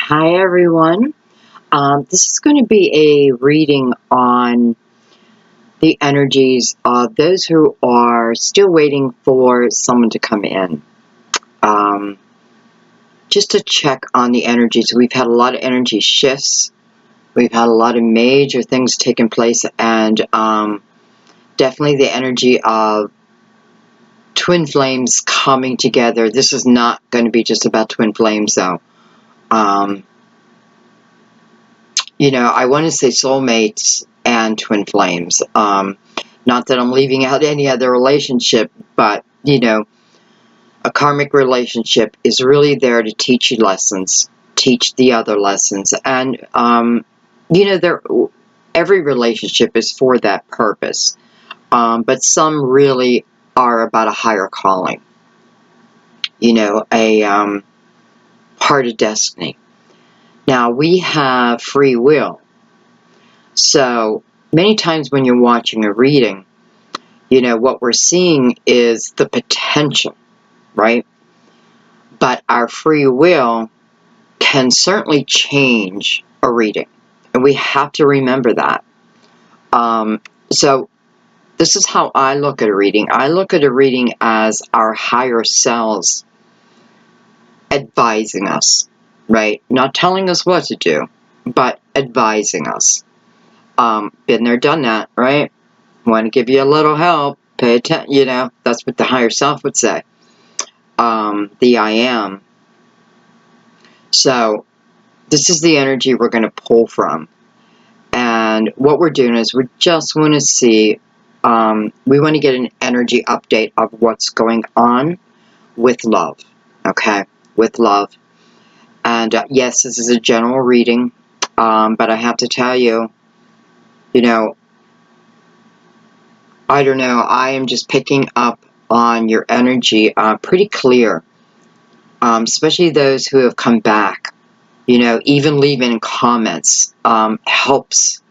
Hi, everyone. This is going to be a reading on the energies of those who are still waiting for someone to come in. Just to check on the energies. We've had a lot of energy shifts. We've had a lot of major things taking place, and definitely the energy of twin flames coming together. This is not going to be just about twin flames, though. I want to say soulmates and twin flames. Not that I'm leaving out any other relationship, but, a karmic relationship is really there to teach you lessons, teach the other lessons. And, every relationship is for that purpose. But some really are about a higher calling, a part of destiny. Now, we have free will. So, many times when you're watching a reading, what we're seeing is the potential, right? But our free will can certainly change a reading. And we have to remember that. So, this is how I look at a reading. I look at a reading as our higher selves advising us, right? Not telling us what to do, but advising us. Been there, done that, right? Want to give you a little help, pay attention, that's what the higher self would say. The I am. So, this is the energy we're going to pull from. And what we're doing is we just want to see, we want to get an energy update of what's going on with love, okay? With love. And yes, this is a general reading, but I have to tell you, I don't know, I am just picking up on your energy pretty clear, especially those who have come back. Even leaving comments helps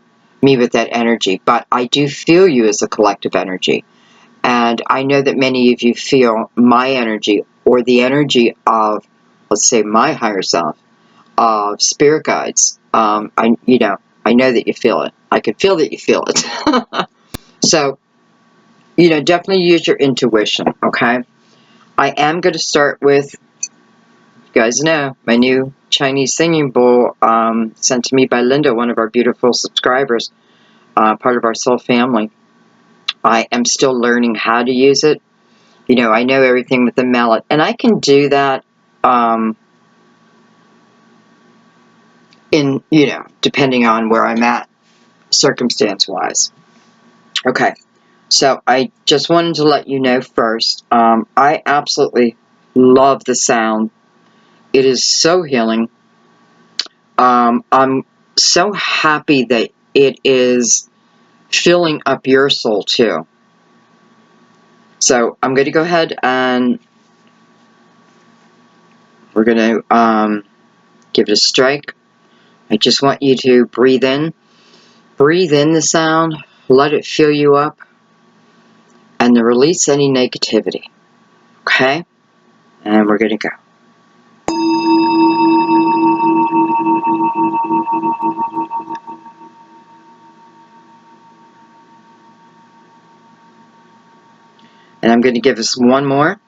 me with that energy. But I do feel you as a collective energy. And I know that many of you feel my energy or the energy of, let's say, my higher self, of spirit guides. I know that you feel it. I can feel that you feel it. So, definitely use your intuition, okay? I am going to start with, you guys know, my new Chinese singing bowl sent to me by Linda, one of our beautiful subscribers, part of our soul family. I am still learning how to use it. I know everything with the mallet, and I can do that depending on where I'm at, circumstance-wise. Okay, so I just wanted to let you know first, I absolutely love the sound. It is so healing. I'm so happy that it is filling up your soul too. So I'm going to go ahead and we're going to give it a strike. I just want you to breathe in the sound, let it fill you up, and then release any negativity. Okay? And we're going to go. And I'm going to give us one more.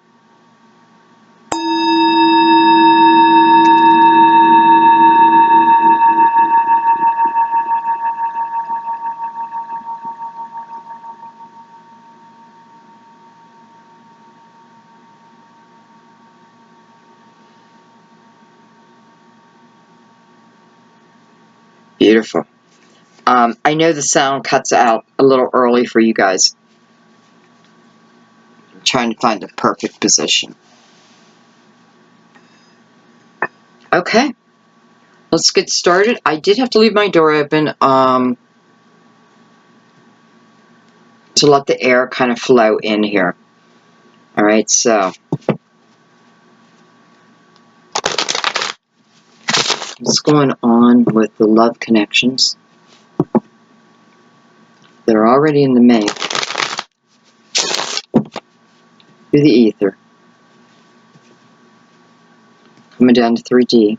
Beautiful. I know the sound cuts out a little early for you guys. I'm trying to find the perfect position. Okay. Let's get started. I did have to leave my door open to let the air kind of flow in here. Alright, so what's going on with the love connections? They're already in the make. Through the ether. Coming down to 3D.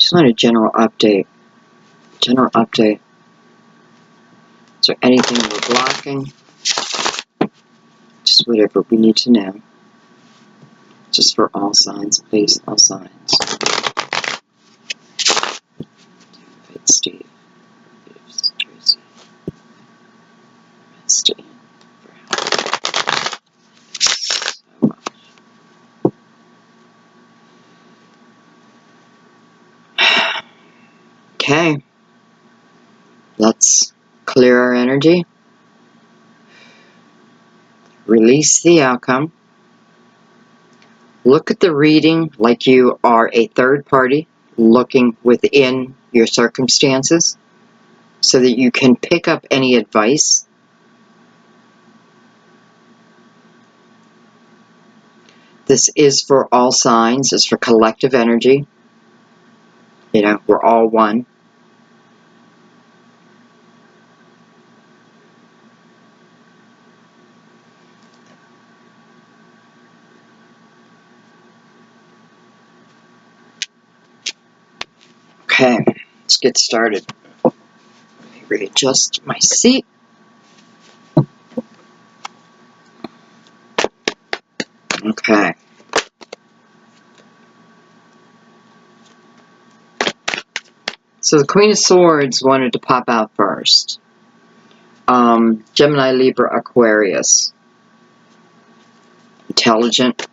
just want a general update. General update. Is there anything we're blocking? Just whatever we need to know. Just for all signs, please, all signs. Steve. Tracy. Misty. So much. Okay. Let's clear our energy. Release the outcome. Look at the reading like you are a third party looking within your circumstances so that you can pick up any advice. This is for all signs. It's for collective energy. You know, we're all one. Okay, let's get started. Let me readjust my seat. Okay. So the Queen of Swords wanted to pop out first. Gemini, Libra, Aquarius. Intelligent.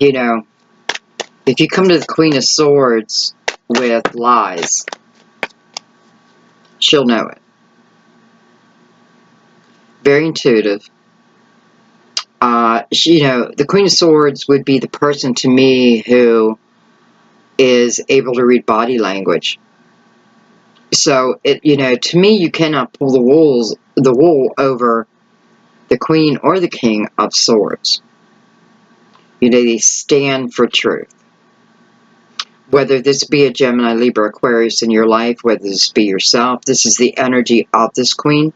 You know, if you come to the Queen of Swords with lies, she'll know it. Very intuitive. You know, the Queen of Swords would be the person to me who is able to read body language. So, you know, to me, you cannot pull the wool over the Queen or the King of Swords. You know, they stand for truth. Whether this be a Gemini, Libra, Aquarius in your life, whether this be yourself, this is the energy of this Queen.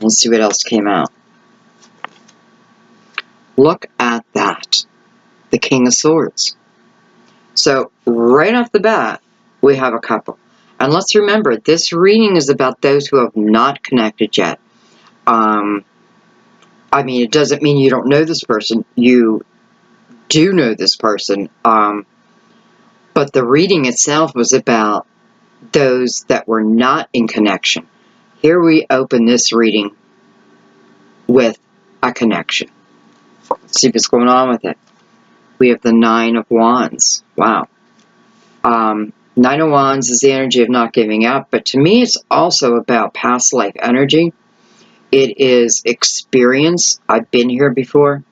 Let's see what else came out. Look at that. The King of Swords. So, right off the bat, we have a couple. And let's remember, this reading is about those who have not connected yet. I mean, it doesn't mean you don't know this person. You do know this person. But the reading itself was about those that were not in connection. Here we open this reading with a connection. Let's see what's going on with it. We have the Nine of Wands. Wow. Nine of Wands is the energy of not giving up, but to me it's also about past life energy. It is experience. I've been here before.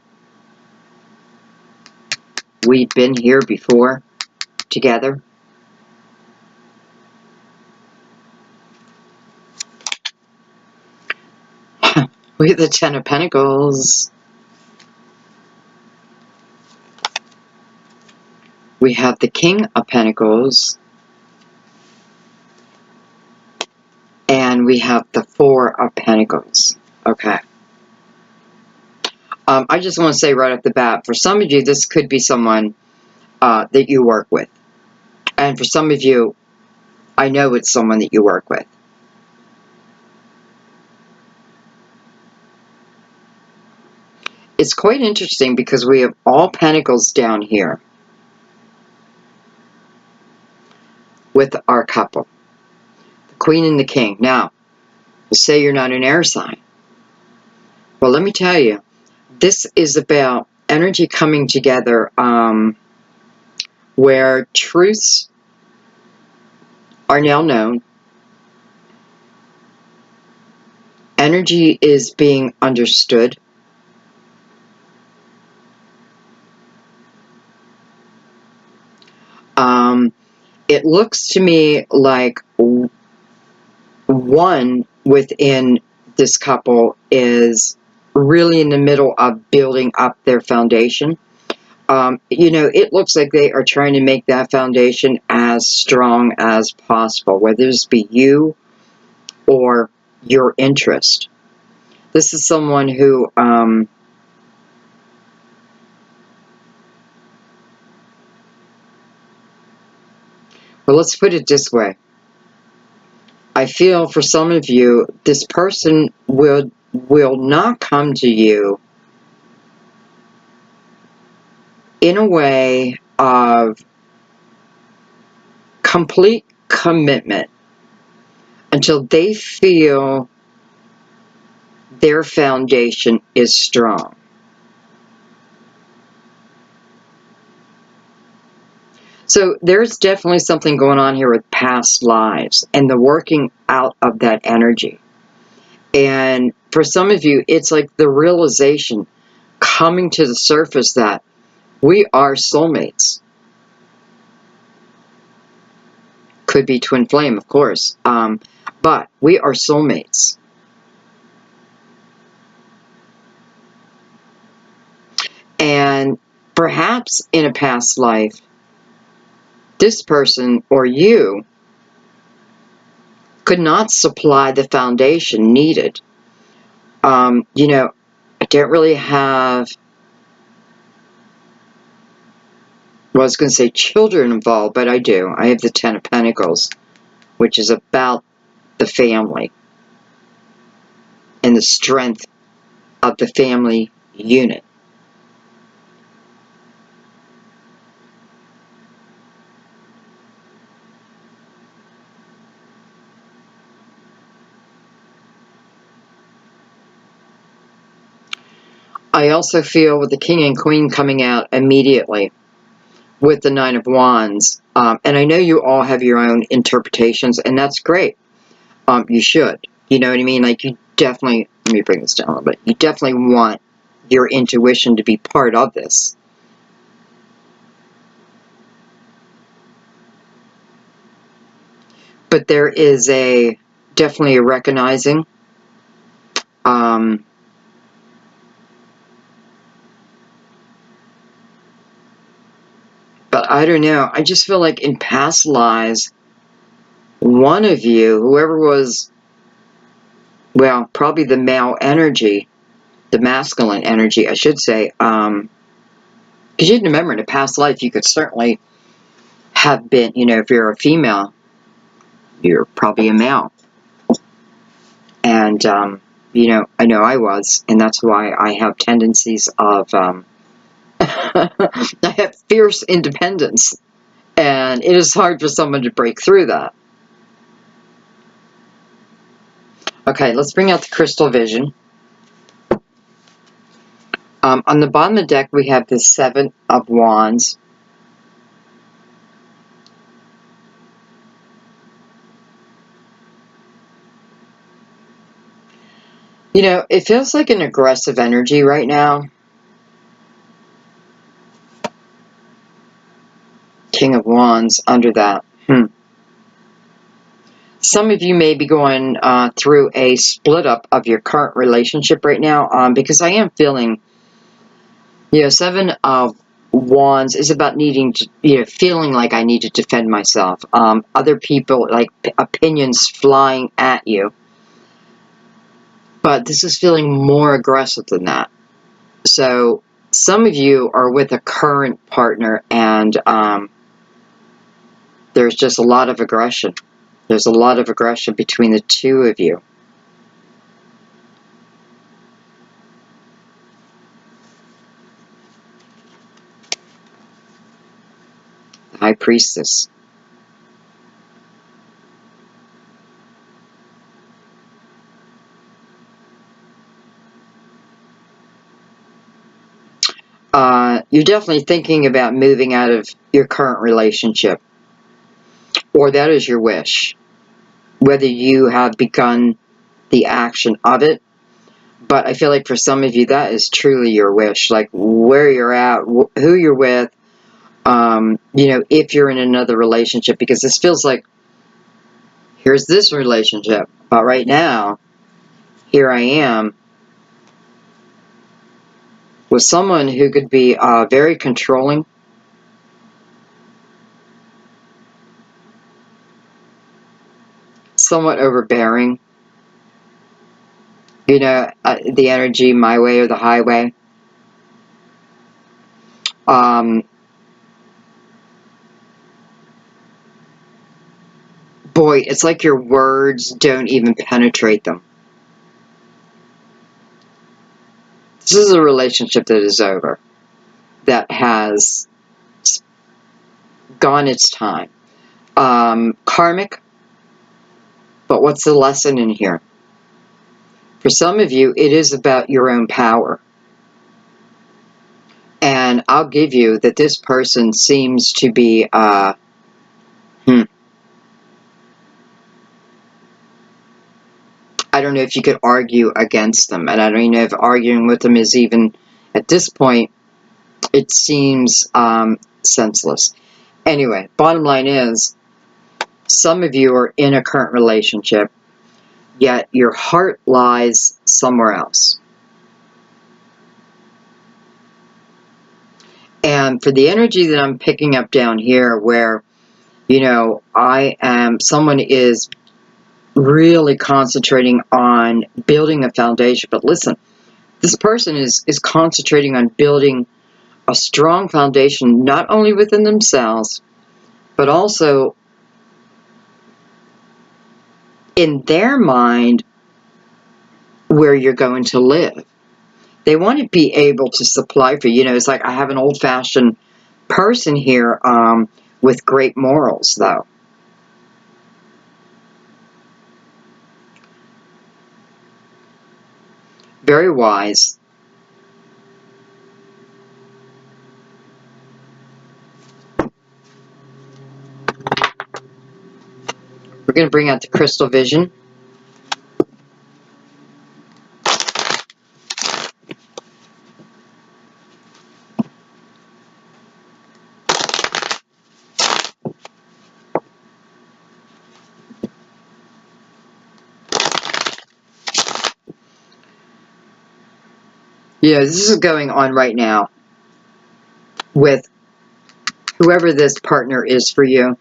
We've been here before together. We have the Ten of Pentacles. We have the King of Pentacles. And we have the Four of Pentacles. Okay. I just want to say right off the bat, for some of you, this could be someone that you work with. And for some of you, I know it's someone that you work with. It's quite interesting because we have all Pentacles down here with our couple. The Queen and the King. Now, let's say you're not an air sign. Well, let me tell you, this is about energy coming together where truths are now known. Energy is being understood. It looks to me like one within this couple is really in the middle of building up their foundation. You know, it looks like they are trying to make that foundation as strong as possible, whether this be you or your interest. This is someone who, well, let's put it this way. I feel for some of you, this person will not come to you in a way of complete commitment until they feel their foundation is strong. So there's definitely something going on here with past lives and the working out of that energy. And for some of you, it's like the realization coming to the surface that we are soulmates. Could be twin flame, of course. But we are soulmates. And perhaps in a past life, this person or you could not supply the foundation needed. You know, I don't really have, well, I was going to say children involved, but I do. I have the Ten of Pentacles, which is about the family and the strength of the family unit. I also feel with the King and Queen coming out immediately with the Nine of Wands, and I know you all have your own interpretations, and that's great. You should. You know what I mean? Like, you definitely, let me bring this down a little bit. You definitely want your intuition to be part of this. But there is definitely a recognizing. But I don't know. I just feel like in past lives, one of you, whoever was, well, probably the male energy, the masculine energy, I should say, because you have to remember, in a past life, you could certainly have been, you know, if you're a female, you're probably a male. And, you know I was, and that's why I have tendencies of, I have fierce independence, and it is hard for someone to break through that. Okay, let's bring out the crystal vision. On the bottom of the deck, we have the Seven of Wands. You know, it feels like an aggressive energy right now. King of Wands under that. Some of you may be going through a split up of your current relationship right now, because I am feeling, you know, Seven of Wands is about needing to, you know, feeling like I need to defend myself. Other people, like opinions flying at you. But this is feeling more aggressive than that. So some of you are with a current partner, and there's just a lot of aggression. There's a lot of aggression between the two of you. The High Priestess. You're definitely thinking about moving out of your current relationship, or that is your wish. Whether you have begun the action of it, but I feel like for some of you that is truly your wish. Like where you're at, who you're with, you know, if you're in another relationship, because this feels like, here's this relationship, but right now, here I am with someone who could be very controlling, somewhat overbearing, You know, the energy, my way or the highway. Boy, it's like your words don't even penetrate them. This is a relationship that is over, that has gone its time. Karmic, but what's the lesson in here? For some of you, it is about your own power. And I'll give you that this person seems to be, I don't know if you could argue against them. And I don't even know if arguing with them is even, at this point, it seems senseless. Anyway, bottom line is, some of you are in a current relationship, yet your heart lies somewhere else. And for the energy that I'm picking up down here, where, you know, someone is really concentrating on building a foundation. But listen, this person is concentrating on building a strong foundation, not only within themselves, but also in their mind where you're going to live. They want to be able to supply for you. You know, it's like I have an old-fashioned person here with great morals, though. Very wise. We're going to bring out the crystal vision. You know, this is going on right now with whoever this partner is for you.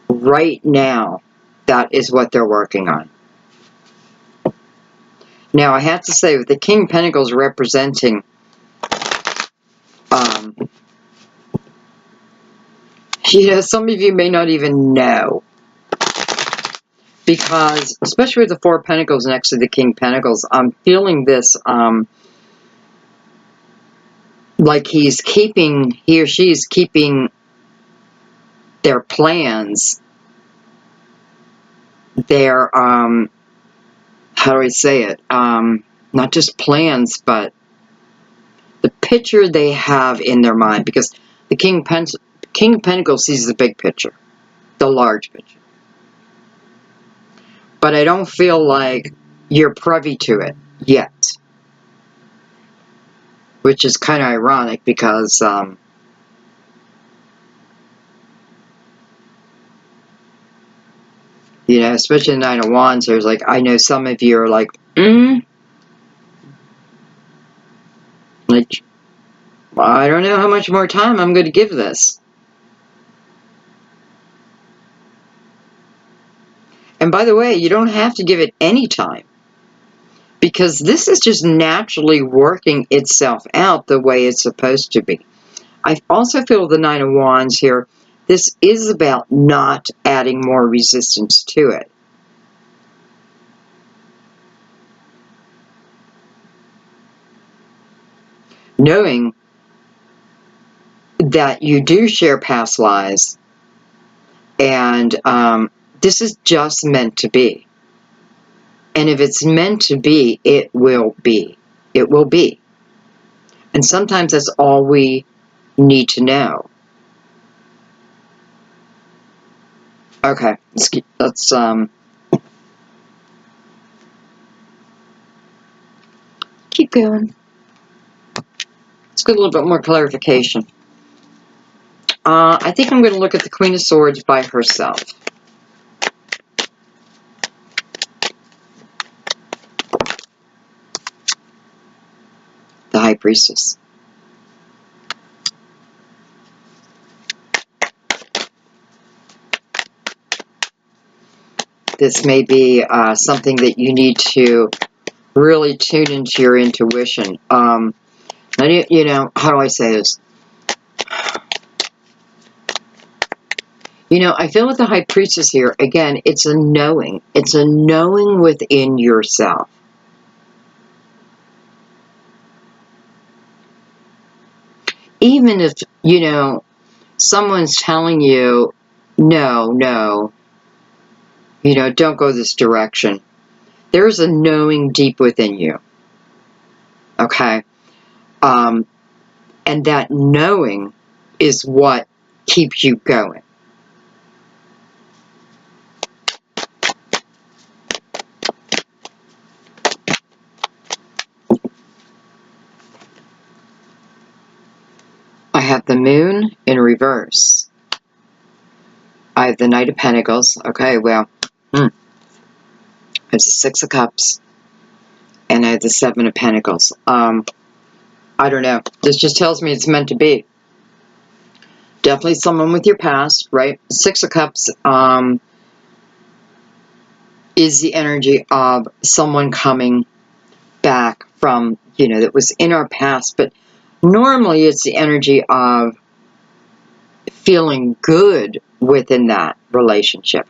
Right now, that is what they're working on. Now, I have to say, with the King of Pentacles representing, you know, some of you may not even know. Because, especially with the Four of Pentacles next to the King of Pentacles, I'm feeling this, like he or she is keeping their plans, their, how do I say it, not just plans, but the picture they have in their mind, because the King of Pentacles sees the big picture, the large picture. But I don't feel like you're privy to it yet. Which is kind of ironic because, you know, especially the Nine of Wands, there's like, I know some of you are like, like, I don't know how much more time I'm going to give this. And by the way, you don't have to give it any time, because this is just naturally working itself out the way it's supposed to be. I also feel the Nine of Wands here, this is about not adding more resistance to it. Knowing that you do share past lives, and this is just meant to be. And if it's meant to be, it will be. It will be. And sometimes that's all we need to know. Okay, let's keep going. Let's get a little bit more clarification. I think I'm going to look at the Queen of Swords by herself. The High Priestess. This may be something that you need to really tune into your intuition. You know, how do I say this? You know, I feel with the High Priestess here, again, it's a knowing. It's a knowing within yourself. Even if, you know, someone's telling you, no, you know, don't go this direction. There's a knowing deep within you. Okay? And that knowing is what keeps you going. I have the Moon in reverse. I have the Knight of Pentacles. Okay, well, it's the Six of Cups. And I have the Seven of Pentacles. I don't know. This just tells me it's meant to be. Definitely someone with your past, right? Six of Cups is the energy of someone coming back from, you know, that was in our past. But normally it's the energy of feeling good within that relationship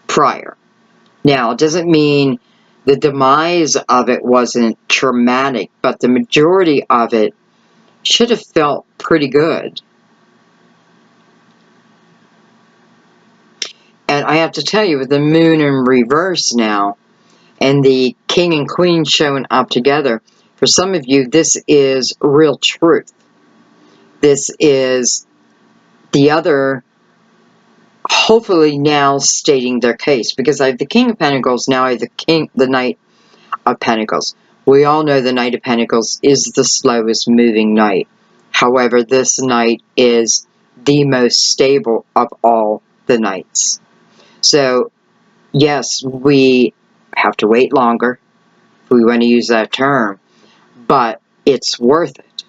prior. Now, it doesn't mean the demise of it wasn't traumatic, but the majority of it should have felt pretty good. And I have to tell you, with the Moon in reverse now, and the King and Queen showing up together, for some of you, this is real truth. This is the other, hopefully now stating their case, because I have the King of Pentacles, now I have the Knight of Pentacles. We all know the Knight of Pentacles is the slowest moving knight. However, this knight is the most stable of all the knights. So, yes, we have to wait longer, if we want to use that term, but it's worth it.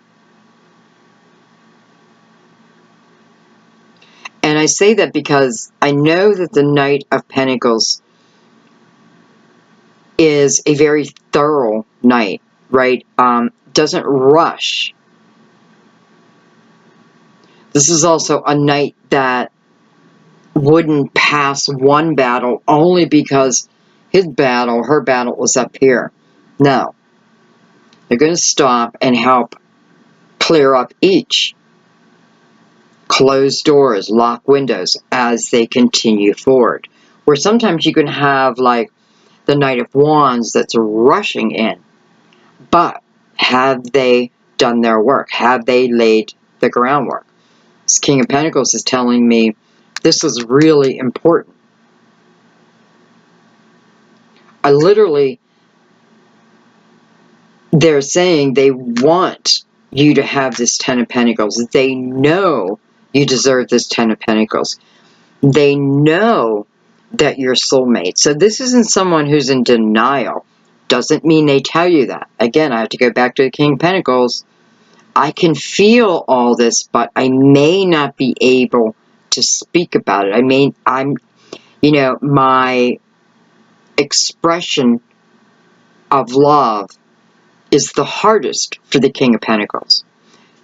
And I say that because I know that the Knight of Pentacles is a very thorough knight, right? Doesn't rush. This is also a knight that wouldn't pass one battle only because his battle, her battle was up here. No. They're going to stop and help clear up each. Close doors, lock windows as they continue forward. Where sometimes you can have like the Knight of Wands that's rushing in. But have they done their work? Have they laid the groundwork? This King of Pentacles is telling me this is really important. I literally, they're saying they want you to have this Ten of Pentacles. They know you deserve this Ten of Pentacles. They know that you're soulmate. So this isn't someone who's in denial. Doesn't mean they tell you that. Again, I have to go back to the King of Pentacles. I can feel all this, but I may not be able to speak about it. You know, my expression of love is the hardest for the King of Pentacles.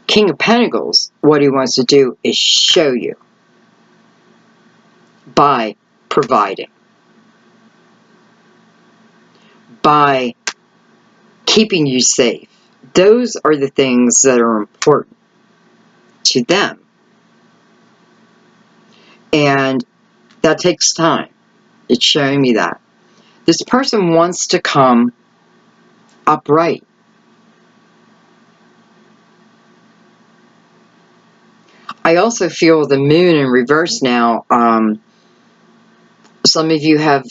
King of Pentacles, what he wants to do is show you by providing, by keeping you safe. Those are the things that are important to them. And that takes time. It's showing me that. This person wants to come upright. I also feel the Moon in reverse now. Some of you have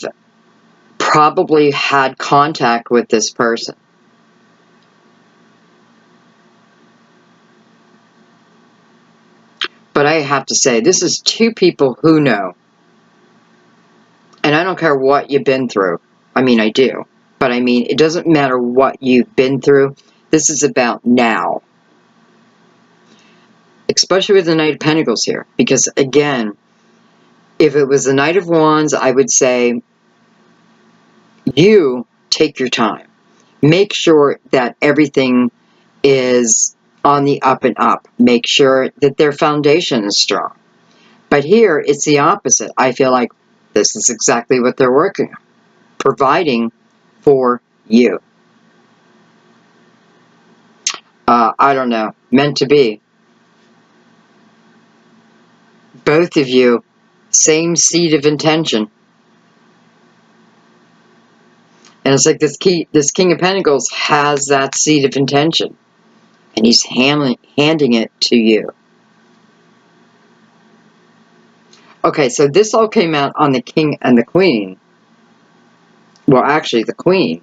probably had contact with this person. But I have to say, this is two people who know. And I don't care what you've been through. I mean, I do. But I mean, it doesn't matter what you've been through. This is about now. Especially with the Knight of Pentacles here. Because, again, if it was the Knight of Wands, I would say You take your time. Make sure that everything is on the up and up. Make sure that their foundation is strong. But here, it's the opposite. I feel like this is exactly what they're working on. Providing for you. I don't know. Meant to be. Both of you, same seed of intention. And it's like this King of Pentacles has that seed of intention. And he's handing it to you. Okay, so this all came out on the King and the Queen. Well, actually, the Queen.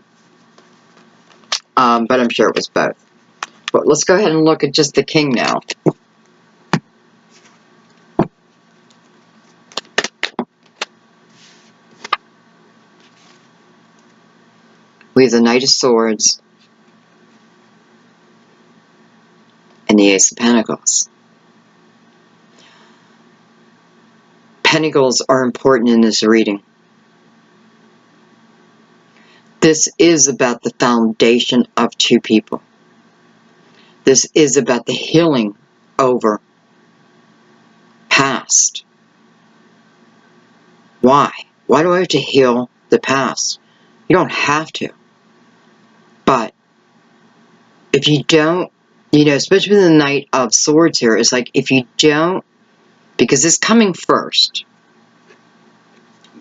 But I'm sure it was both. But let's go ahead and look at just the King now. We have the Knight of Swords and the Ace of Pentacles. Pentacles are important in this reading. This is about the foundation of two people. This is about the healing over past. Why? Why do I have to heal the past? You don't have to. But if you don't, you know, especially with the Knight of Swords here, it's like if you don't, because it's coming first.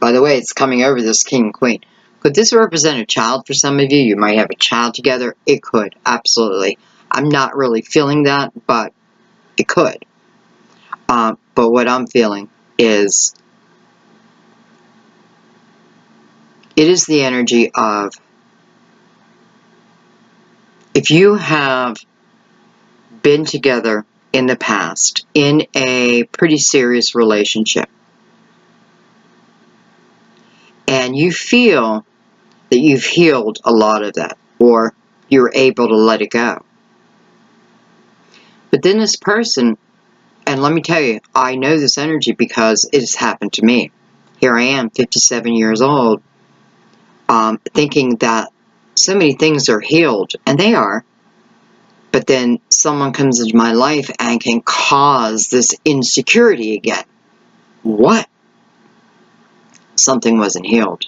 By the way, it's coming over this King and Queen. Could this represent a child for some of you? You might have a child together. It could, absolutely. I'm not really feeling that, but it could. But what I'm feeling is, it is the energy of, if you have been together in the past in a pretty serious relationship, and you feel that you've healed a lot of that, or you're able to let it go. But then this person, and let me tell you, I know this energy because it has happened to me. Here I am, 57 years old, thinking that so many things are healed, and they are. But then someone comes into my life and can cause this insecurity again. What? Something wasn't healed.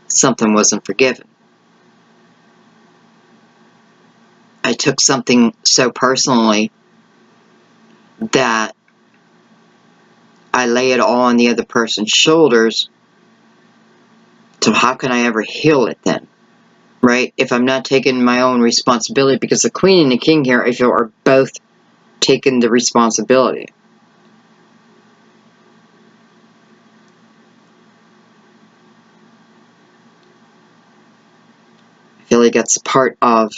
Something wasn't forgiven. I took something so personally that I lay it all on the other person's shoulders. So how can I ever heal it then? Right? If I'm not taking my own responsibility, because the Queen and the King here, I feel, are both taking the responsibility. I feel like that's part of,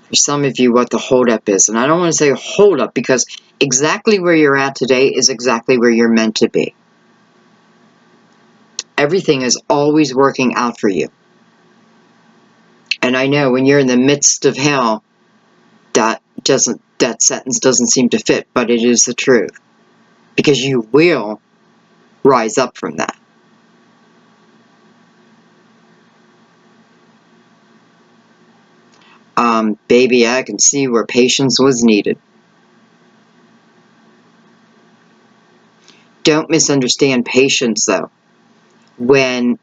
for some of you, what the holdup is. And I don't want to say holdup, because exactly where you're at today is exactly where you're meant to be. Everything is always working out for you. And I know when you're in the midst of hell, that sentence doesn't seem to fit, but it is the truth. Because you will rise up from that. Baby, I can see where patience was needed. Don't misunderstand patience, though. When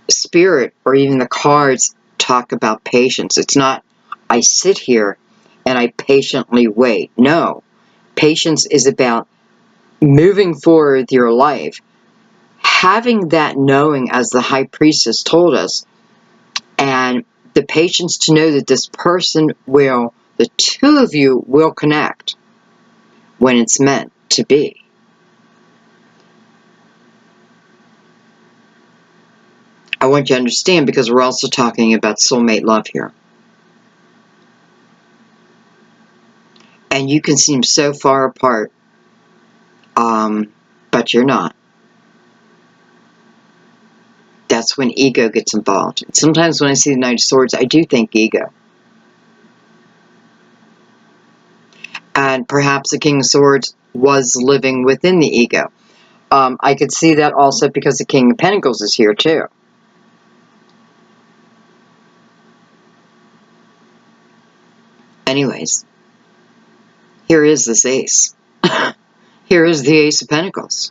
Spirit or even the cards talk about patience, it's not, I sit here and I patiently wait. No. Patience is about moving forward with your life, having that knowing, as the High Priestess told us, and the patience to know that this person will, the two of you will connect when it's meant to be. I want you to understand, because we're also talking about soulmate love here. And you can seem so far apart, but you're not. That's when ego gets involved. And sometimes when I see the Knight of Swords, I do think ego. And perhaps the King of Swords was living within the ego. I could see that also because the King of Pentacles is here too. Anyways, here is this ace. Here is the Ace of Pentacles.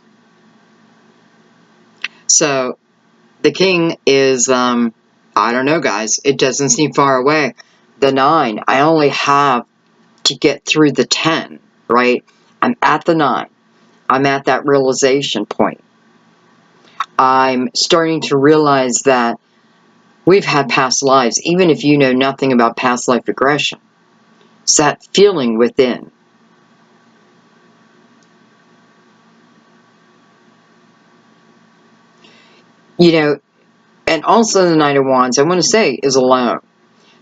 So, the king is, I don't know, guys. It doesn't seem far away. The 9, I only have to get through the 10, right? I'm at the 9. I'm at that realization point. I'm starting to realize that we've had past lives, even if you know nothing about past life regression. It's that feeling within. You know, and also the Knight of Wands, I want to say, is alone.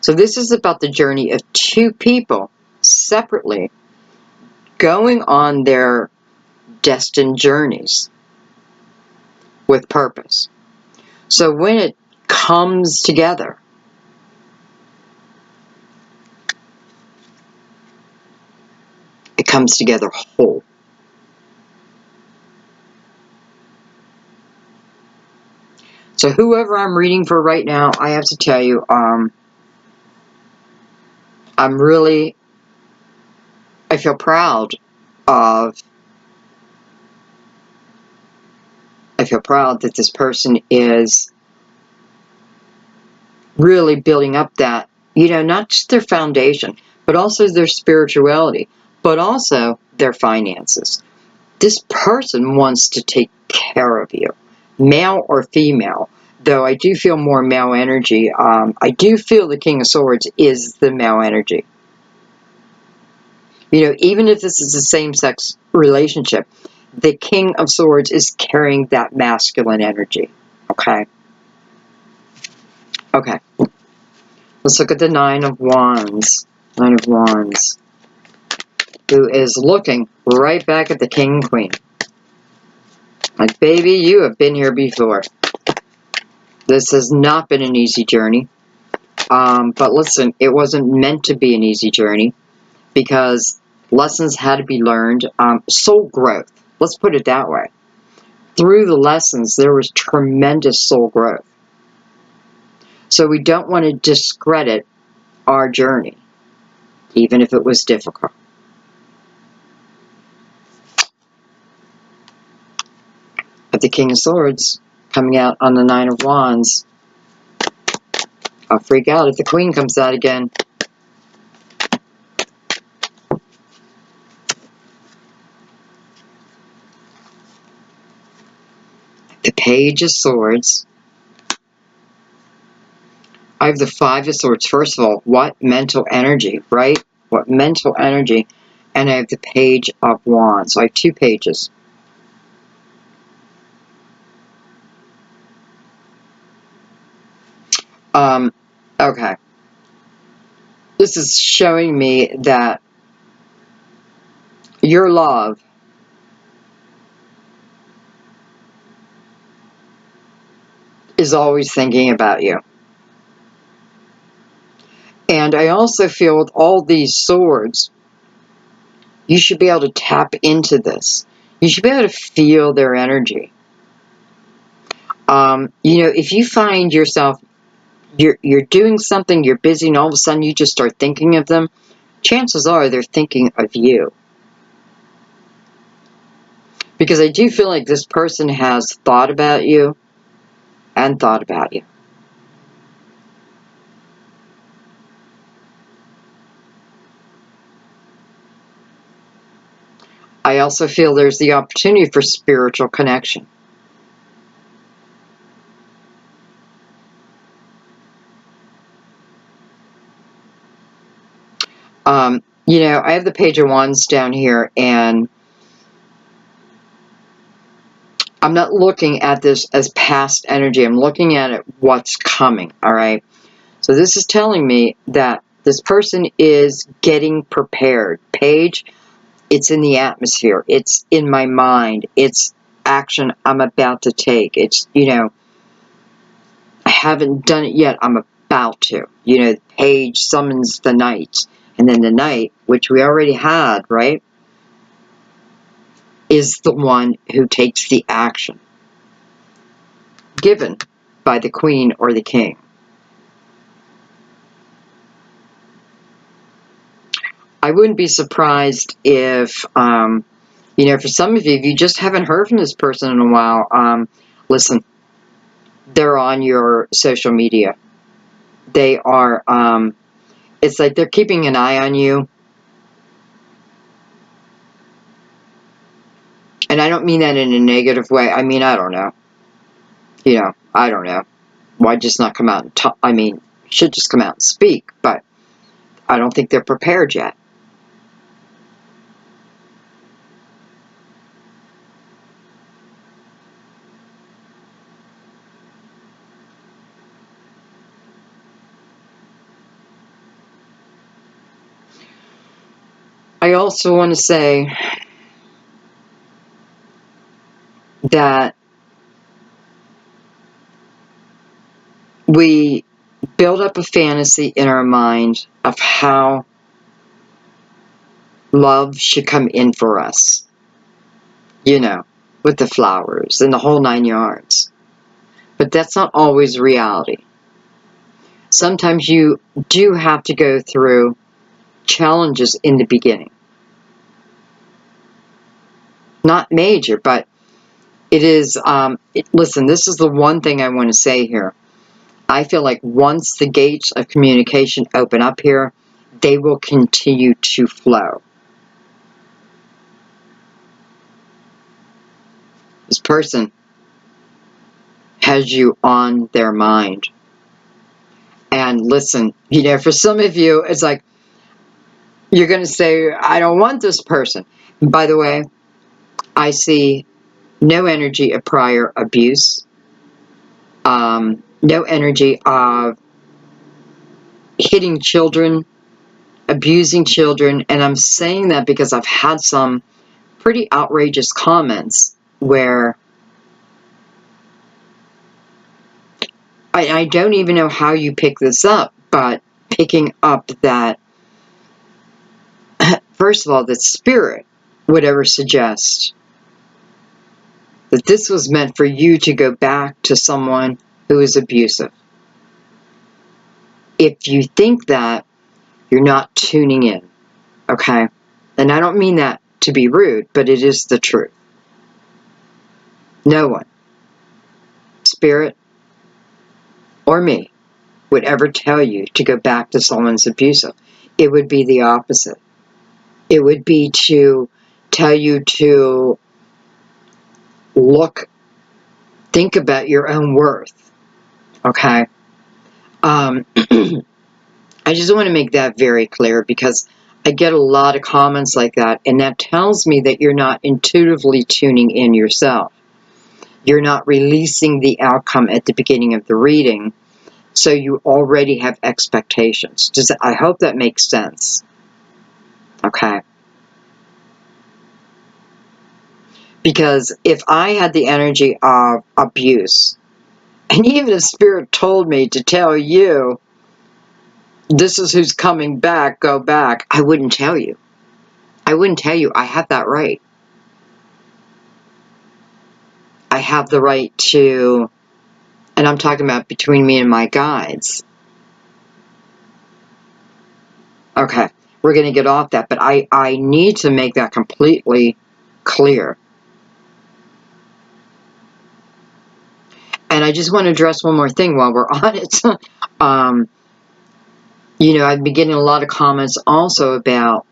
So this is about the journey of two people separately going on their destined journeys with purpose. So when it comes together, it comes together whole. So whoever I'm reading for right now, I have to tell you, I feel proud that this person is really building up that, not just their foundation, but also their spirituality, but also their finances. This person wants to take care of you, male or female, though I do feel more male energy. I do feel the King of Swords is the male energy. Even if this is a same-sex relationship, the King of Swords is carrying that masculine energy. Okay? Okay. Let's look at the Nine of Wands. Nine of Wands. Who is looking right back at the King and Queen. Like, baby, you have been here before. This has not been an easy journey. But listen, it wasn't meant to be an easy journey because lessons had to be learned. Soul growth. Let's put it that way. Through the lessons, there was tremendous soul growth. So we don't want to discredit our journey, even if it was difficult. But the King of Swords coming out on the Nine of Wands. I'll freak out if the Queen comes out again. The Page of Swords. I have the Five of Swords. First of all, what mental energy, right? What mental energy. And I have the Page of Wands. So I have two pages. Okay. This is showing me that your love is always thinking about you. And I also feel with all these swords, you should be able to tap into this. You should be able to feel their energy. If you find yourself, you're doing something, you're busy, and all of a sudden you just start thinking of them, chances are they're thinking of you. Because I do feel like this person has thought about you and thought about you. I also feel there's the opportunity for spiritual connection. I have the Page of Wands down here, and I'm not looking at this as past energy. I'm looking at it what's coming, all right? So this is telling me that this person is getting prepared. Page, it's in the atmosphere. It's in my mind. It's action I'm about to take. It's, I haven't done it yet. I'm about to. Page summons the knight. And then the knight, which we already had, right, is the one who takes the action given by the queen or the king. I wouldn't be surprised if, you know, for some of you, if you just haven't heard from this person in a while, listen, they're on your social media. They are, it's like they're keeping an eye on you. And I don't mean that in a negative way. I mean, I don't know. You know, I don't know. Why just not come out and talk? I mean, should just come out and speak, but I don't think they're prepared yet. I also want to say that we build up a fantasy in our mind of how love should come in for us, you know, with the flowers and the whole 9 yards. But that's not always reality. Sometimes you do have to go through challenges in the beginning. Not major, but it is, listen, this is the one thing I want to say here. I feel like once the gates of communication open up here, they will continue to flow. This person has you on their mind. And listen, you know, for some of you, it's like, you're going to say, I don't want this person. By the way, I see no energy of prior abuse, no energy of hitting children, abusing children. And I'm saying that because I've had some pretty outrageous comments where I don't even know how you pick this up, but picking up that, first of all, that spirit would ever suggest that this was meant for you to go back to someone who is abusive. If you think that, you're not tuning in, okay? And I don't mean that to be rude, but it is the truth. No one, spirit or me, would ever tell you to go back to someone's abusive. It would be the opposite. It would be to tell you to think about your own worth, okay? I just want to make that very clear because I get a lot of comments like that, and that tells me that you're not intuitively tuning in yourself. You're not releasing the outcome at the beginning of the reading, so you already have expectations. I hope that makes sense. Okay? Because if I had the energy of abuse, and even if Spirit told me to tell you, this is who's coming back, go back, I wouldn't tell you. I wouldn't tell you. I have that right. I have the right to, and I'm talking about between me and my guides. Okay, we're going to get off that, but I need to make that completely clear. And I just want to address one more thing while we're on it. You know, I've been getting a lot of comments also about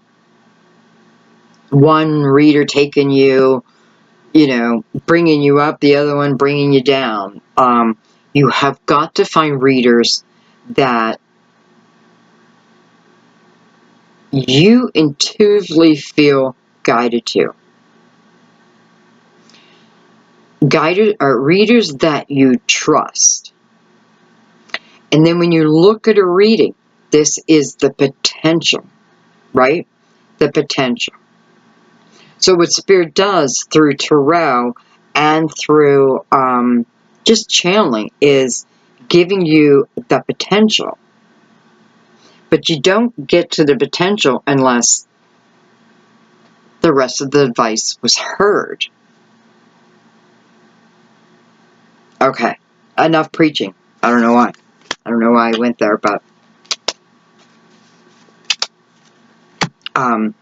one reader taking you, you know, bringing you up, the other one bringing you down. You have got to find readers that you intuitively feel guided to. Guided are readers that you trust. And then when you look at a reading, this is the potential, right? The potential. So what Spirit does through tarot and through just channeling is giving you the potential. But you don't get to the potential unless the rest of the advice was heard. Okay, enough preaching. I don't know why. I don't know why I went there, but All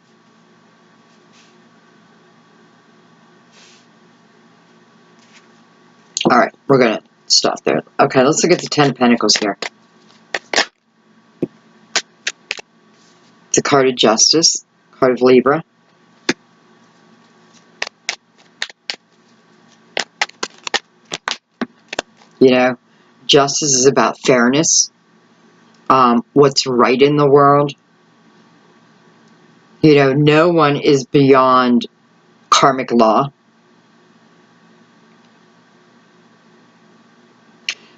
right, we're going to stop there. Okay, let's look at the Ten of Pentacles here. The card of Justice, card of Libra. You know, justice is about fairness, what's right in the world. You know, no one is beyond karmic law.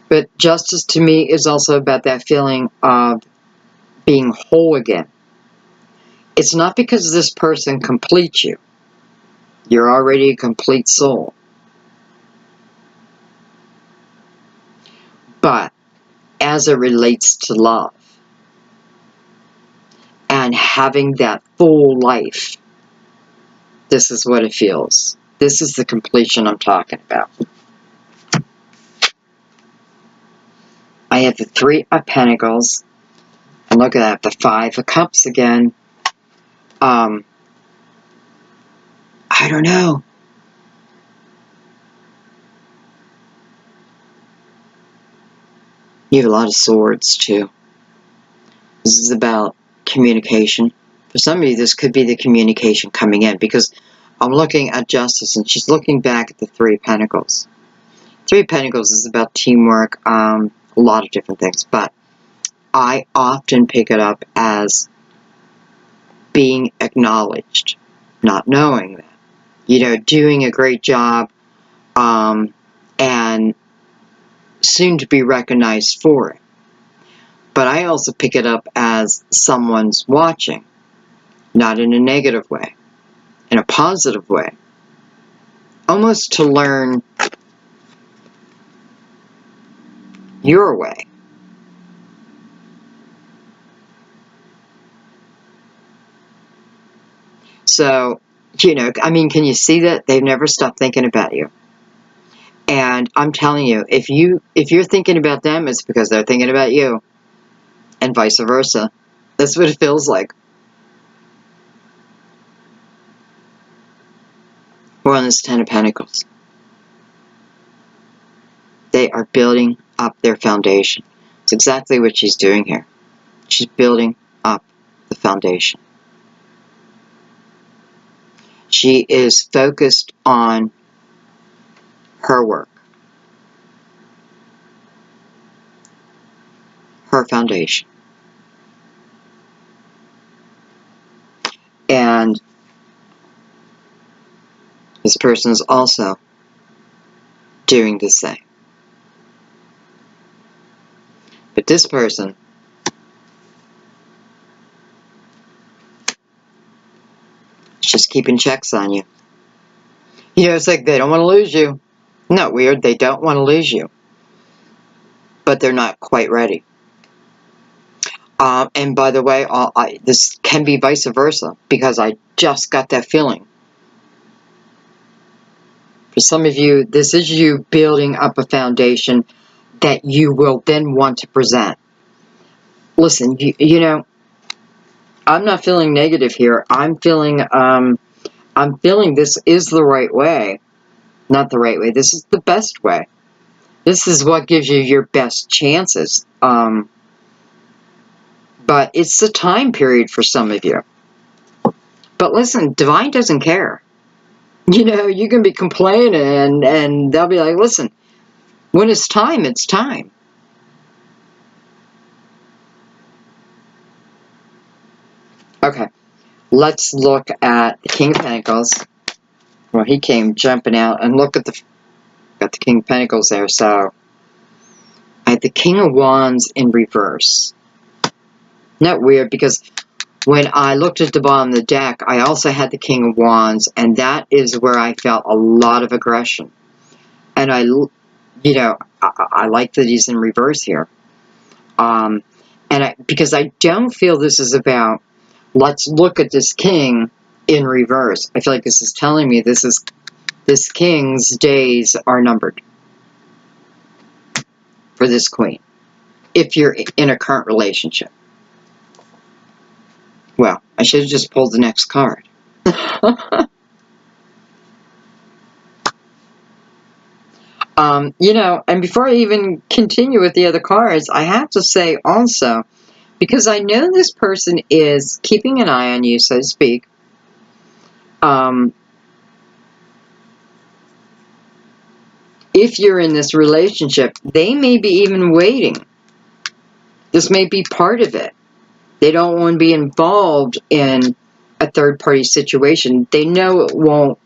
But justice to me is also about that feeling of being whole again. It's not because this person completes you. You're already a complete soul. But as it relates to love and having that full life, this is what it feels. This is the completion I'm talking about. I have the Three of Pentacles. And look at that, the Five of Cups again. I don't know. You have a lot of swords, too. This is about communication. For some of you, this could be the communication coming in, because I'm looking at Justice, and she's looking back at the Three of Pentacles. Three of Pentacles is about teamwork, a lot of different things, but I often pick it up as being acknowledged, not knowing that. You know, doing a great job, and soon to be recognized for it. But I also pick it up as someone's watching, not in a negative way, in a positive way. Almost to learn your way. So, you know, I mean, can you see that? They've never stopped thinking about you. And I'm telling you, if you're thinking about them, it's because they're thinking about you. And vice versa. That's what it feels like. We're on this Ten of Pentacles. They are building up their foundation. It's exactly what she's doing here. She's building up the foundation. She is focused on her work, her foundation. And this person is also doing the same. But this person is just keeping checks on you. You know, it's like they don't want to lose you. Not weird, they don't want to lose you. But they're not quite ready. And by the way, this can be vice versa, because I just got that feeling. For some of you, this is you building up a foundation that you will then want to present. Listen, you know, I'm not feeling negative here. I'm feeling this is the right way. Not the right way. This is the best way. This is what gives you your best chances. But it's the time period for some of you. But listen, Divine doesn't care. You know, you can be complaining and they'll be like, listen, when it's time, it's time. Okay, let's look at the King of Pentacles. Well, he came jumping out, and look at got the King of Pentacles there. So I had the King of Wands in reverse. Not weird, because when I looked at the bottom of the deck, I also had the King of Wands, and that is where I felt a lot of aggression. And I like that he's in reverse here. Because I don't feel this is about, let's look at this king in reverse. I feel like this is telling me this king's days are numbered for this queen, if you're in a current relationship. Well, I should have just pulled the next card. You know, and before I even continue with the other cards, I have to say also, because I know this person is keeping an eye on you, so to speak, if you're in this relationship, they may be even waiting. This may be part of it. They don't want to be involved in a third-party situation. They know it won't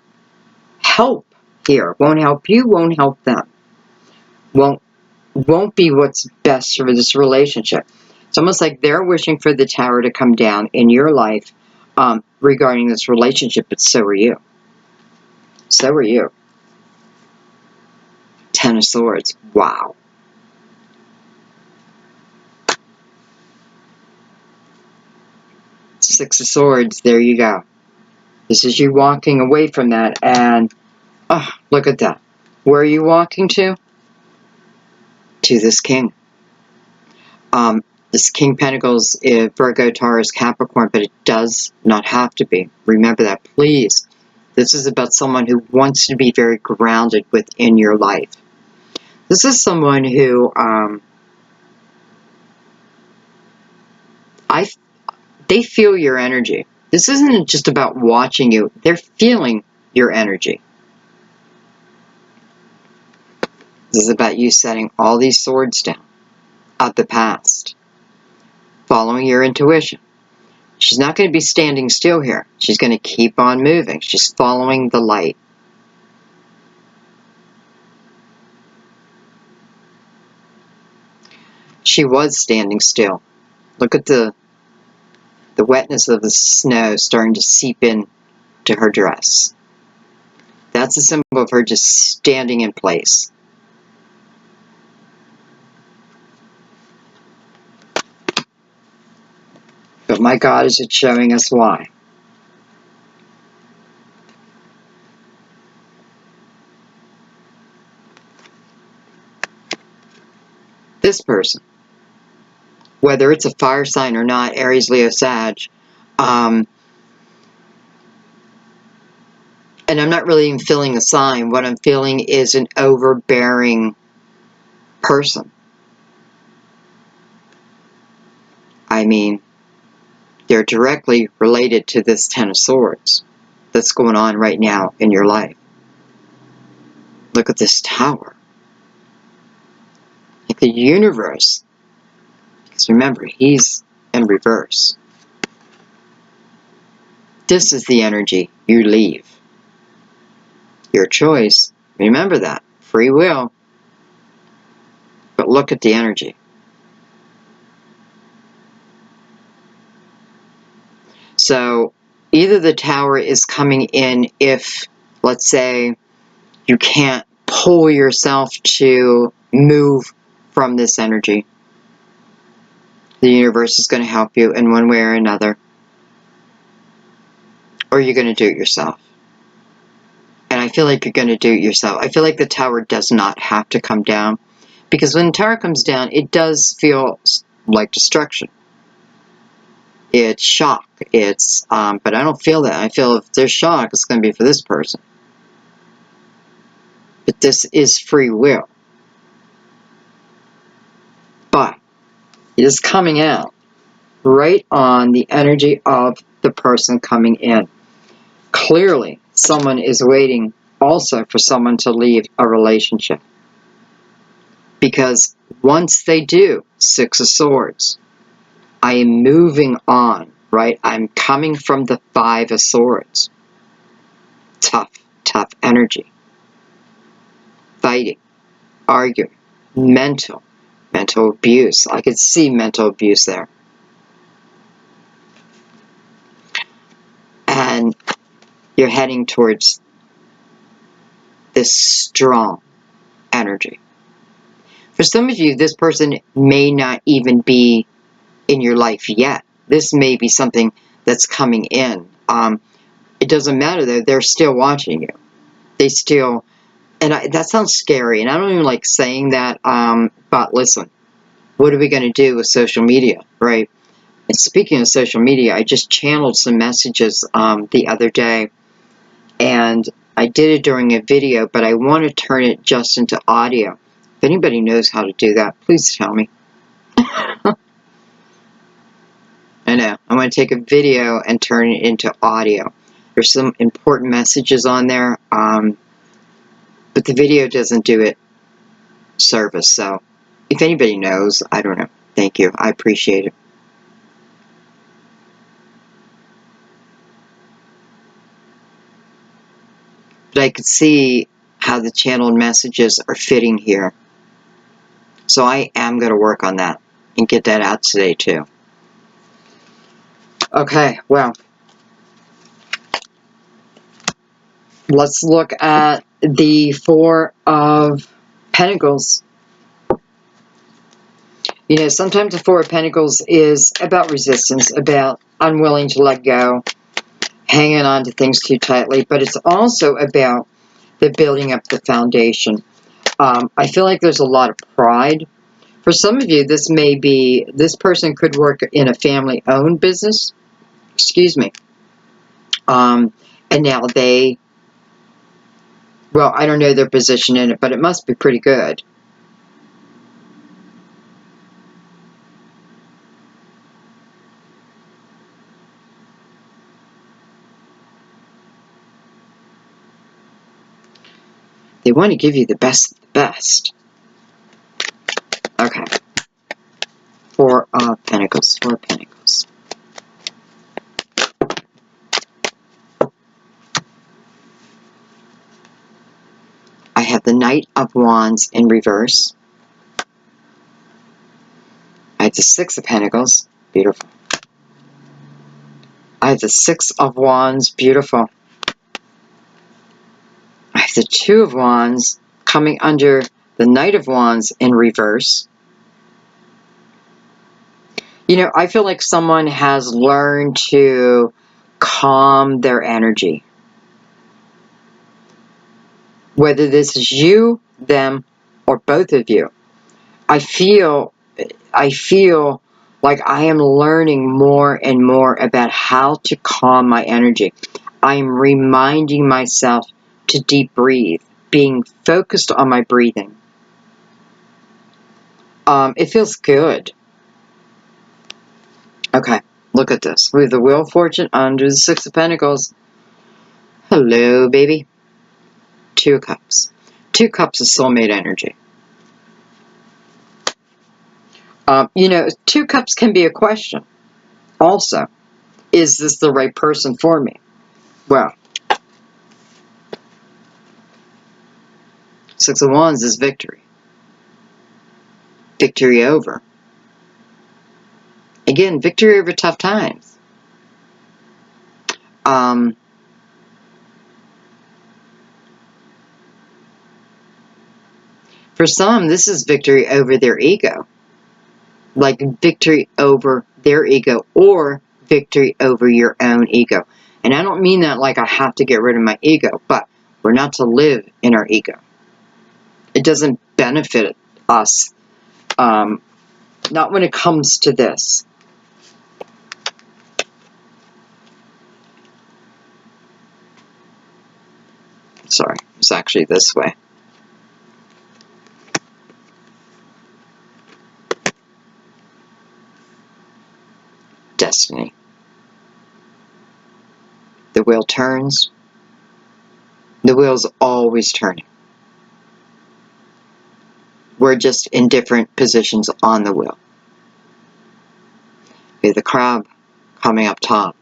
help here. Won't help you, won't help them. Won't be what's best for this relationship. It's almost like they're wishing for the tower to come down in your life regarding this relationship, but so are you. So are you. Ten of Swords. Wow. Six of Swords. There you go. This is you walking away from that, and oh, look at that. Where are you walking to? To this King. This King Pentacles is Virgo, Taurus, Capricorn, but it does not have to be. Remember that, please. This is about someone who wants to be very grounded within your life. This is someone who they feel your energy. This isn't just about watching you. They're feeling your energy. This is about you setting all these swords down of the past. Following your intuition. She's not going to be standing still here. She's going to keep on moving. She's following the light. She was standing still. Look at the wetness of the snow starting to seep in to her dress. That's a symbol of her just standing in place. But my God, is it showing us why? This person, whether it's a fire sign or not, Aries, Leo, Sag, and I'm not really even feeling a sign. What I'm feeling is an overbearing person. I mean, they're directly related to this Ten of Swords that's going on right now in your life. Look at this Tower. Like the universe. Because remember, he's in reverse. This is the energy you leave. Your choice. Remember that. Free will. But look at the energy. So, either the Tower is coming in if, let's say, you can't pull yourself to move from this energy. The universe is going to help you in one way or another. Or you're going to do it yourself. And I feel like you're going to do it yourself. I feel like the Tower does not have to come down. Because when the Tower comes down, it does feel like destruction. It's shock. It's, but I don't feel that. I feel if there's shock, it's going to be for this person. But this is free will. But it is coming out right on the energy of the person coming in. Clearly, someone is waiting also for someone to leave a relationship. Because once they do, Six of Swords, I am moving on, right? I'm coming from the Five of Swords. Tough, tough energy. Fighting, arguing, mental abuse. I could see mental abuse there. And you're heading towards this strong energy. For some of you, this person may not even be in your life yet. This may be something that's coming in. It doesn't matter though, they're still watching you. They still, and that sounds scary, and I don't even like saying that, but listen, what are we going to do with social media, right? And speaking of social media, I just channeled some messages the other day, and I did it during a video, but I want to turn it just into audio. If anybody knows how to do that, please tell me. I know. I want to take a video and turn it into audio. There's some important messages on there, but the video doesn't do it service. So if anybody knows, I don't know. Thank you. I appreciate it. But I could see how the channeled messages are fitting here. So I am going to work on that and get that out today too. Okay, well, let's look at the Four of Pentacles. You know, sometimes the Four of Pentacles is about resistance, about unwilling to let go, hanging on to things too tightly, but it's also about the building up the foundation. I feel like there's a lot of pride. For some of you, this person could work in a family-owned business, excuse me, and now well, I don't know their position in it, but it must be pretty good. They want to give you the best of the best. Okay. Four of Pentacles. Four of Pentacles. I have the Knight of Wands in reverse. I have the Six of Pentacles. Beautiful. I have the Six of Wands. Beautiful. I have the Two of Wands coming under the Knight of Wands in reverse. You know, I feel like someone has learned to calm their energy. Whether this is you, them, or both of you. I feel like I am learning more and more about how to calm my energy. I'm reminding myself to deep breathe, being focused on my breathing. It feels good. Okay, look at this. We have the Wheel of Fortune under the Six of Pentacles. Hello, baby. Two of Cups. Two Cups is soulmate energy. You know, Two Cups can be a question. Also, is this the right person for me? Well, Six of Wands is victory. Victory over. Again, victory over tough times. For some, this is victory over their ego. Like victory over their ego or victory over your own ego. And I don't mean that like I have to get rid of my ego, but we're not to live in our ego. It doesn't benefit us. Not when it comes to this. Sorry, it's actually this way. Destiny. The wheel turns. The wheel's always turning. We're just in different positions on the wheel. We have the crab coming up top.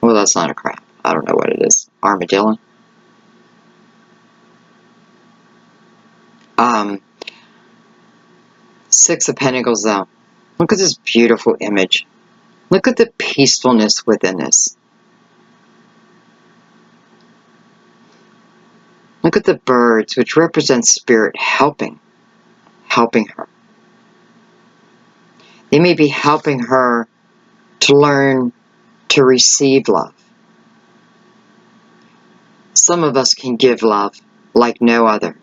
Well, that's not a crab. I don't know what it is. Armadillo. Six of Pentacles, though. Look at this beautiful image. Look at the peacefulness within this. Look at the birds, which represent spirit helping her. They may be helping her to learn to receive love. Some of us can give love like no other,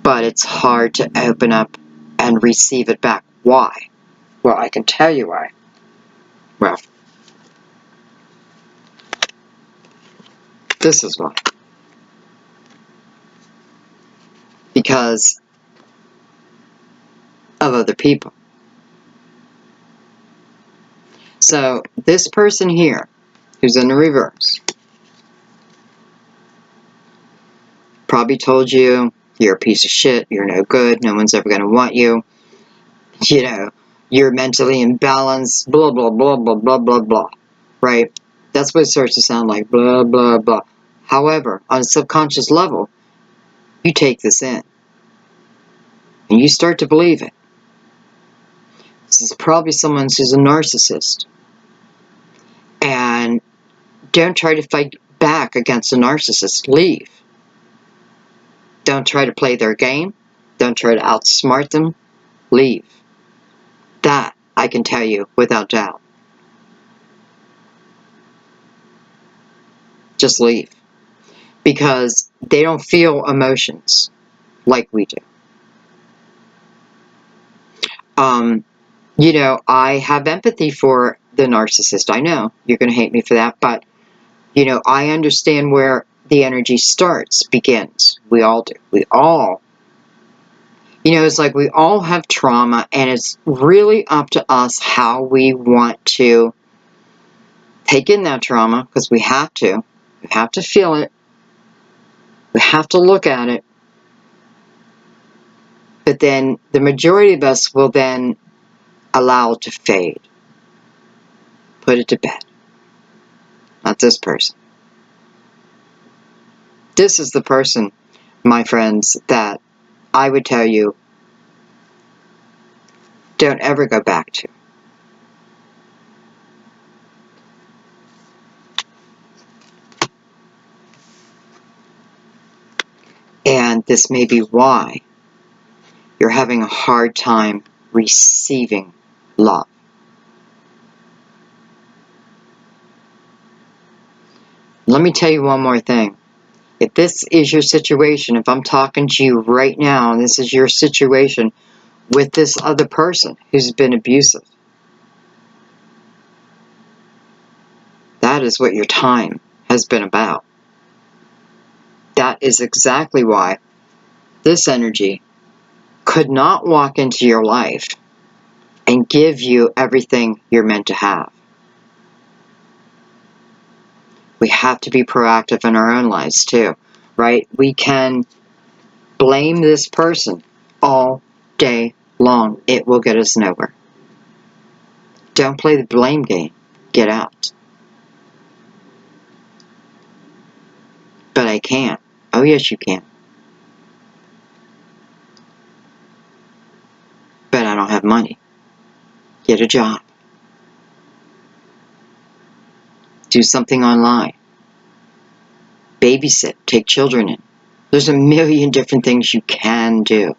but it's hard to open up and receive it back. Why? Well, I can tell you why. Well, this is why. Because of other people. So, this person here, who's in the reverse, probably told you, you're a piece of shit, you're no good, no one's ever going to want you, you know, you're mentally imbalanced, blah, blah, blah, blah, blah, blah, blah, right? That's what it starts to sound like, blah, blah, blah. However, on a subconscious level, you take this in, and you start to believe it. This is probably someone who's a narcissist. And don't try to fight back against a narcissist. Leave. Don't try to play their game. Don't try to outsmart them. Leave. That I can tell you without doubt. Just leave. Because they don't feel emotions like we do. You know, I have empathy for the narcissist. I know you're going to hate me for that, but, you know, I understand where the energy begins. We all do. We all. You know, it's like we all have trauma, and it's really up to us how we want to take in that trauma, because we have to. We have to feel it. We have to look at it. But then the majority of us will then allow it to fade. Put it to bed. Not this person. This is the person, my friends, that I would tell you don't ever go back to. And this may be why you're having a hard time receiving love. Let me tell you one more thing. If this is your situation, if I'm talking to you right now, and this is your situation with this other person who's been abusive, that is what your time has been about. That is exactly why this energy could not walk into your life and give you everything you're meant to have. We have to be proactive in our own lives too, right? We can blame this person all day long. It will get us nowhere. Don't play the blame game. Get out. But I can't. Oh, yes, you can. But I don't have money. Get a job. Do something online. Babysit. Take children in. There's a million different things you can do.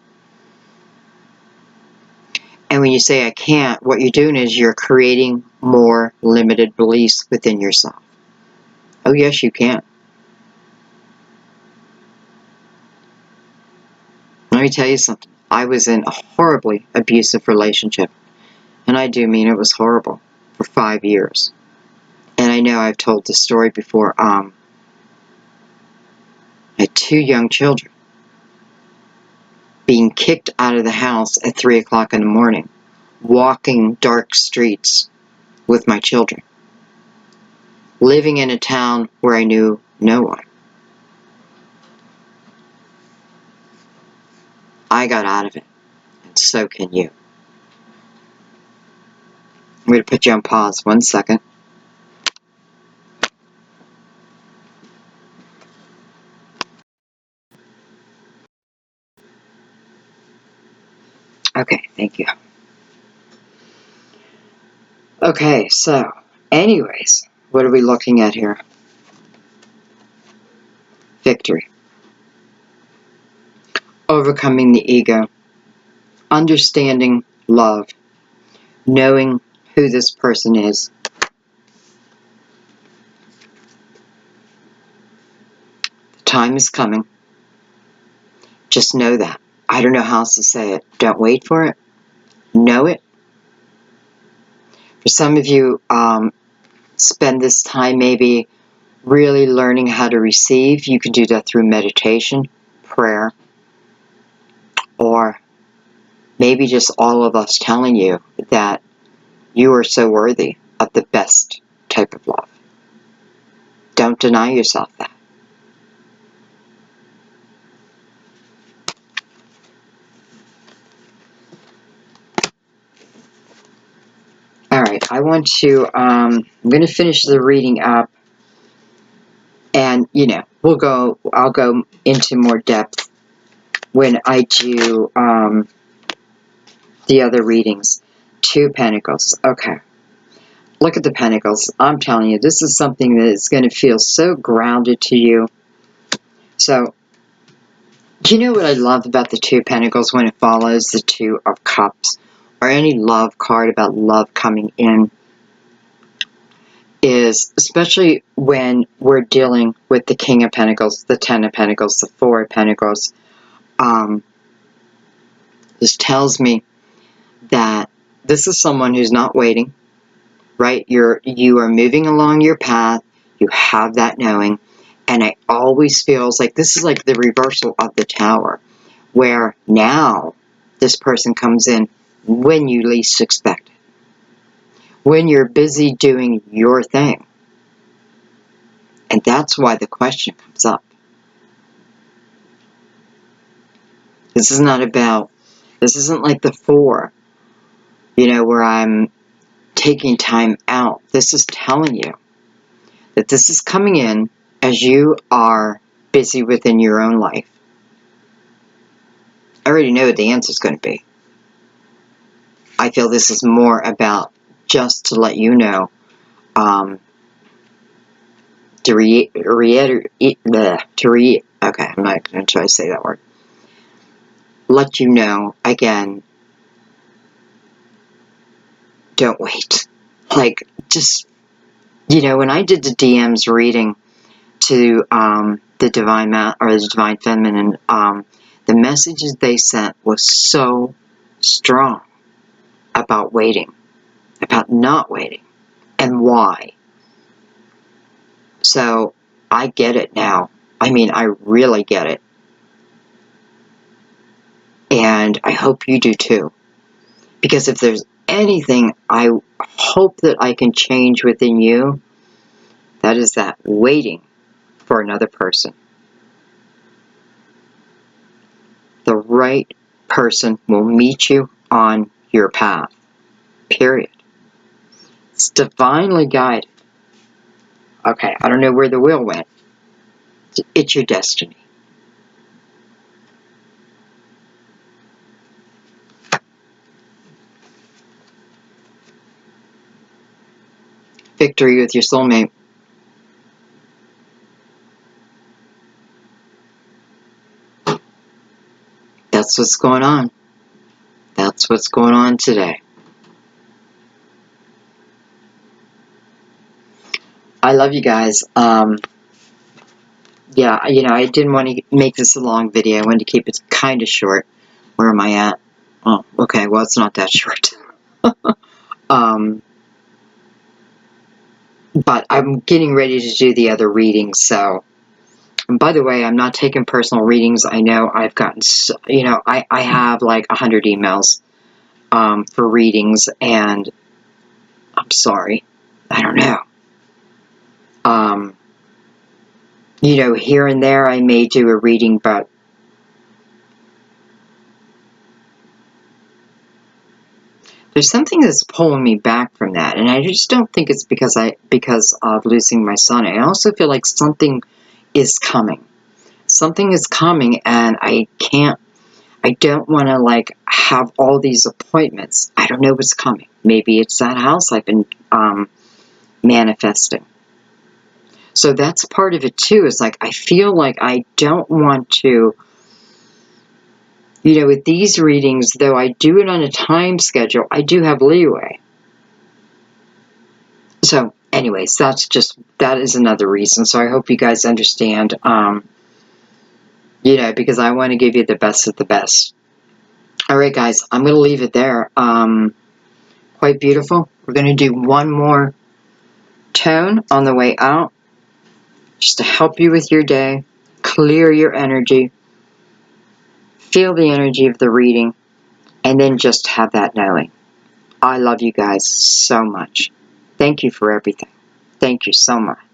And when you say I can't, what you're doing is you're creating more limited beliefs within yourself. Oh, yes, you can. Let me tell you something. I was in a horribly abusive relationship. And I do mean it was horrible for 5 years. And I know I've told this story before. I had 2 young children being kicked out of the house at 3 o'clock in the morning, walking dark streets with my children, living in a town where I knew no one. I got out of it, and so can you. I'm going to put you on pause 1 second. Okay, thank you. Okay, so, anyways, what are we looking at here? Victory. Overcoming the ego. Understanding love. Knowing who this person is. The time is coming. Just know that. I don't know how else to say it. Don't wait for it. Know it. For some of you, spend this time maybe really learning how to receive. You can do that through meditation, prayer, or maybe just all of us telling you that you are so worthy of the best type of love. Don't deny yourself that. Alright, I want to, I'm going to finish the reading up, and, you know, I'll go into more depth when I do, the other readings. 2 Pentacles. Okay. Look at the Pentacles. I'm telling you, this is something that is going to feel so grounded to you. So, you know what I love about the 2 Pentacles when it follows the 2 of Cups, or any love card about love coming in, is especially when we're dealing with the King of Pentacles, the 10 of Pentacles, the 4 of Pentacles. This tells me that this is someone who's not waiting, right? You are moving along your path. You have that knowing. And it always feels like this is like the reversal of the Tower, where now this person comes in when you least expect it. When you're busy doing your thing. And that's why the question comes up. This is not about, this isn't like the 4, you know, where I'm taking time out. This is telling you that this is coming in as you are busy within your own life. I already know what the answer is going to be. I feel this is more about just to let you know, okay, I'm not going to try to say that word. Let you know, again, don't wait. Like, just, you know, when I did the DMs reading to the Divine or the Divine Feminine, the messages they sent was so strong about waiting, about not waiting, and why. So, I get it now. I mean, I really get it. And I hope you do too. Because if there's anything I hope that I can change within you, that is that waiting for another person. The right person will meet you on your path. Period. It's divinely guided. Okay, I don't know where the wheel went. It's your destiny. Victory with your soulmate. That's what's going on. That's what's going on today. I love you guys. Yeah, you know, I didn't want to make this a long video. I wanted to keep it kind of short. Where am I at? Oh, okay, well, it's not that short. But I'm getting ready to do the other readings, so. And by the way, I'm not taking personal readings. I know I've gotten, you know, I have like 100 emails for readings, and I'm sorry. I don't know. You know, here and there I may do a reading, but there's something that's pulling me back from that, and I just don't think it's because of losing my son. I also feel like something is coming. Something is coming, and I don't want to like have all these appointments. I don't know what's coming. Maybe it's that house I've been manifesting. So that's part of it too. It's like I feel like I don't want to, you know, with these readings, though I do it on a time schedule, I do have leeway. So anyways, that is another reason. So I hope you guys understand, you know, because I want to give you the best of the best. All right, guys, I'm going to leave it there. Quite beautiful. We're going to do one more tone on the way out, just to help you with your day, clear your energy, feel the energy of the reading, and then just have that knowing. I love you guys so much. Thank you for everything. Thank you so much.